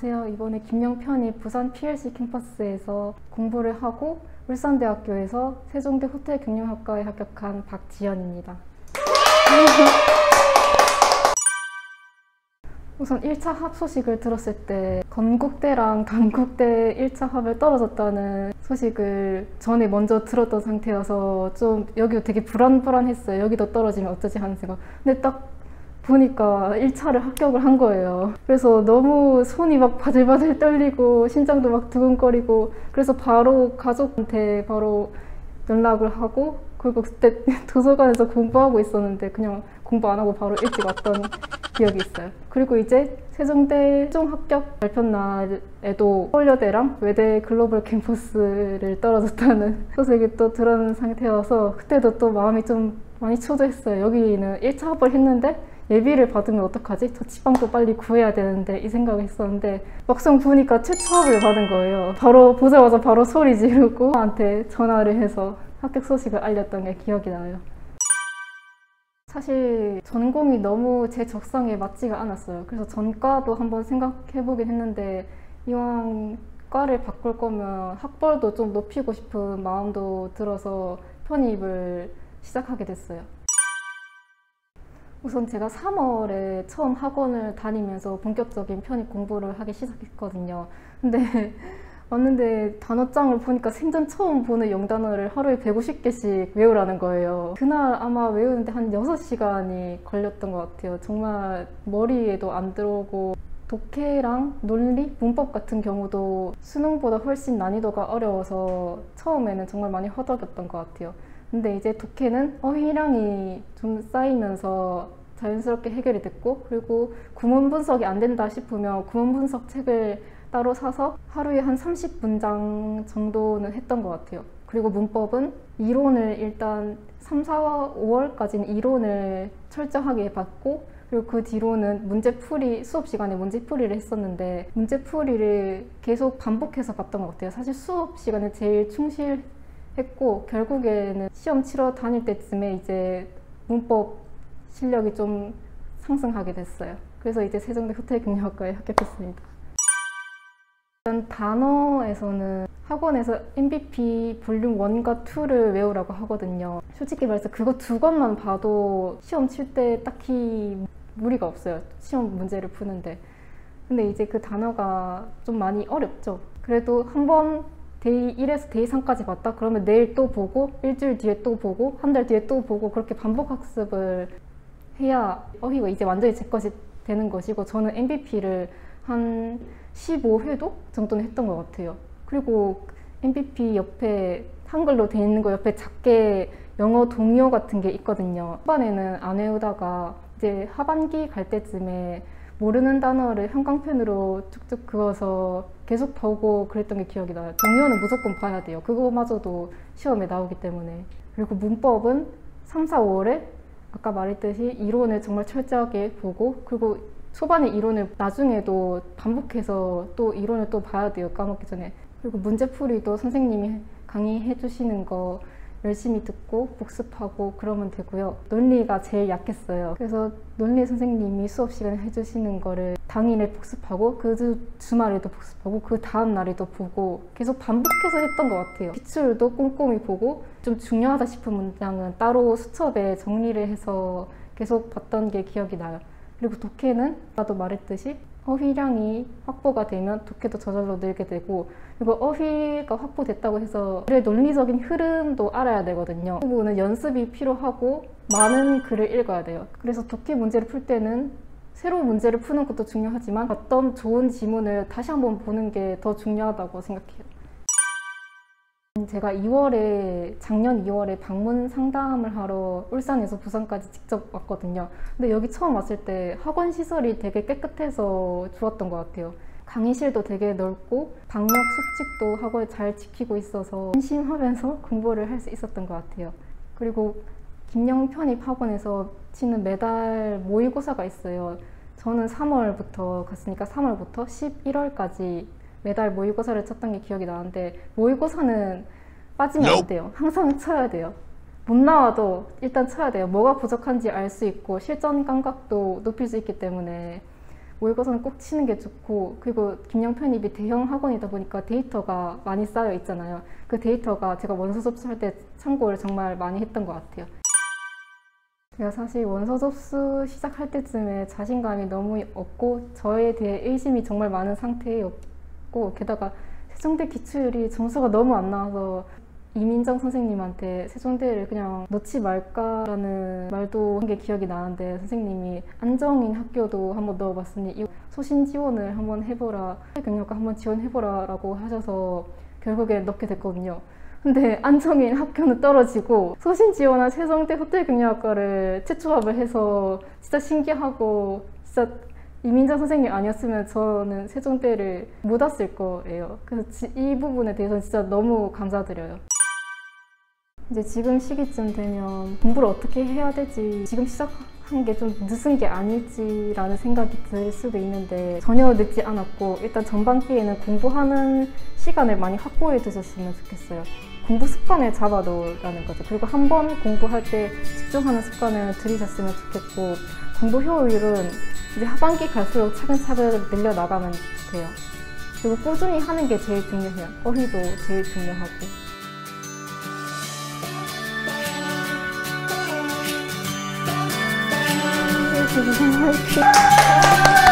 안녕하세요. 이번에 김영편이 부산 PLC 캠퍼스에서 공부를 하고 울산대학교에서 세종대 호텔경영학과에 합격한 박지연입니다. 우선 1차 합 소식을 들었을 때 건국대랑 단국대 1차 합을 떨어졌다는 소식을 전에 먼저 들었던 상태여서 좀 여기도 되게 불안했어요. 여기도 떨어지면 어쩌지 하는 생각. 근데 딱 보니까 1차를 합격을 한 거예요. 그래서 너무 손이 막 바들바들 떨리고 심장도 막 두근거리고, 그래서 바로 가족한테 바로 연락을 하고, 그리고 그때 도서관에서 공부하고 있었는데 그냥 공부 안 하고 바로 일찍 왔던 기억이 있어요. 그리고 이제 세종대 최종 합격 발표 날에도 서울여대랑 외대 글로벌 캠퍼스를 떨어졌다는 소식이 또 들은 상태여서 그때도 또 마음이 좀 많이 초조했어요. 여기는 1차 합을 했는데 예비를 받으면 어떡하지? 자취방도 빨리 구해야 되는데 이 생각을 했었는데 막상 보니까 최초 합을 받은 거예요. 바로 보자마자 바로 소리 지르고 저한테 전화를 해서 합격 소식을 알렸던 게 기억이 나요. 사실 전공이 너무 제 적성에 맞지가 않았어요. 그래서 전과도 한번 생각해보긴 했는데 이왕 과를 바꿀 거면 학벌도 좀 높이고 싶은 마음도 들어서 편입을 시작하게 됐어요. 우선 제가 3월에 처음 학원을 다니면서 본격적인 편입 공부를 하기 시작했거든요. 근데 왔는데 단어장을 보니까 생전 처음 보는 영단어를 하루에 150개씩 외우라는 거예요. 그날 아마 외우는데 한 6시간이 걸렸던 것 같아요. 정말 머리에도 안 들어오고, 독해랑 논리, 문법 같은 경우도 수능보다 훨씬 난이도가 어려워서 처음에는 정말 많이 허덕였던 것 같아요. 근데 이제 독해는 어휘량이 좀 쌓이면서 자연스럽게 해결이 됐고, 그리고 구문 분석이 안 된다 싶으면 구문 분석 책을 따로 사서 하루에 한 30문장 정도는 했던 것 같아요. 그리고 문법은 이론을 일단 3, 4, 5월까지는 이론을 철저하게 봤고, 그리고 그 뒤로는 문제풀이, 수업 시간에 문제풀이를 했었는데 문제풀이를 계속 반복해서 봤던 것 같아요. 사실 수업 시간에 제일 충실했고, 결국에는 시험 치러 다닐 때쯤에 이제 문법 실력이 좀 상승하게 됐어요. 그래서 이제 세종대 호텔경영학과에 합격했습니다. 일단 단어에서는 학원에서 MVP 볼륨 1과 2를 외우라고 하거든요. 솔직히 말해서 그거 두 권만 봐도 시험 칠 때 딱히 무리가 없어요. 시험 문제를 푸는데. 근데 이제 그 단어가 좀 많이 어렵죠. 그래도 한번 데이 1에서 데이 3까지 봤다? 그러면 내일 또 보고, 일주일 뒤에 또 보고, 한 달 뒤에 또 보고, 그렇게 반복 학습을 해야 어휘가 이제 완전히 제 것이 되는 것이고, 저는 MVP를 한 15회도 정도는 했던 것 같아요. 그리고 MVP 옆에 한글로 돼 있는 거 옆에 작게 영어 동요 같은 게 있거든요. 초반에는 안 외우다가 이제 하반기 갈 때쯤에 모르는 단어를 형광펜으로 쭉쭉 그어서 계속 보고 그랬던 게 기억이 나요. 동요는 무조건 봐야 돼요. 그거마저도 시험에 나오기 때문에. 그리고 문법은 3, 4, 5월에 아까 말했듯이 이론을 정말 철저하게 보고, 그리고 초반에 이론을 나중에도 반복해서 또 이론을 또 봐야 돼요. 까먹기 전에. 그리고 문제풀이도 선생님이 강의해 주시는 거 열심히 듣고 복습하고 그러면 되고요. 논리가 제일 약했어요. 그래서 논리 선생님이 수업 시간에 해주시는 거를 당일에 복습하고 그 주말에도 복습하고 그 다음 날에도 보고 계속 반복해서 했던 것 같아요. 기출도 꼼꼼히 보고 좀 중요하다 싶은 문장은 따로 수첩에 정리를 해서 계속 봤던 게 기억이 나요. 그리고 독해는 아까도 말했듯이 어휘량이 확보가 되면 독해도 저절로 늘게 되고, 그리고 어휘가 확보됐다고 해서 글의 논리적인 흐름도 알아야 되거든요. 그 부분은 연습이 필요하고 많은 글을 읽어야 돼요. 그래서 독해 문제를 풀 때는 새로운 문제를 푸는 것도 중요하지만 어떤 좋은 지문을 다시 한번 보는 게 더 중요하다고 생각해요. 제가 작년 2월에 방문 상담을 하러 울산에서 부산까지 직접 왔거든요. 근데 여기 처음 왔을 때 학원 시설이 되게 깨끗해서 좋았던 것 같아요. 강의실도 되게 넓고 방역 수칙도 학원에 잘 지키고 있어서 안심하면서 공부를 할 수 있었던 것 같아요. 그리고 김영 편입 학원에서 치는 매달 모의고사가 있어요. 저는 3월부터 갔으니까 3월부터 11월까지 매달 모의고사를 쳤던 게 기억이 나는데, 모의고사는 빠지면 안 돼요. 항상 쳐야 돼요. 못 나와도 일단 쳐야 돼요. 뭐가 부족한지 알 수 있고 실전 감각도 높일 수 있기 때문에 모의고사는 꼭 치는 게 좋고, 그리고 김영 편입이 대형 학원이다 보니까 데이터가 많이 쌓여 있잖아요. 그 데이터가 제가 원서 접수할 때 참고를 정말 많이 했던 것 같아요. 제가 사실 원서 접수 시작할 때쯤에 자신감이 너무 없고 저에 대해 의심이 정말 많은 상태였고, 게다가 세종대 기출이 점수가 너무 안 나와서 이민정 선생님한테 세종대를 그냥 넣지 말까라는 말도 한 게 기억이 나는데, 선생님이 안정인 학교도 한번 넣어봤으니 소신 지원을 한번 해보라, 경력과 한번 지원해보라 라고 하셔서 결국에 넣게 됐거든요. 근데 안정인 학교는 떨어지고 소신 지원한 세종대 호텔경영학과를 재초합을 해서 진짜 신기하고, 진짜 이민정 선생님 아니었으면 저는 세종대를 못 왔을 거예요. 그래서 이 부분에 대해서는 진짜 너무 감사드려요. 이제 지금 시기쯤 되면 공부를 어떻게 해야 되지, 지금 시작한 게 좀 늦은 게 아닐지라는 생각이 들 수도 있는데, 전혀 늦지 않았고 일단 전반기에는 공부하는 시간을 많이 확보해 두셨으면 좋겠어요. 공부 습관을 잡아 놓으라는 거죠. 그리고 한 번 공부할 때 집중하는 습관을 들이셨으면 좋겠고, 공부 효율은 이제 하반기 갈수록 차근차근 늘려나가면 돼요. 그리고 꾸준히 하는 게 제일 중요해요. 어휘도 제일 중요하고. 화이팅!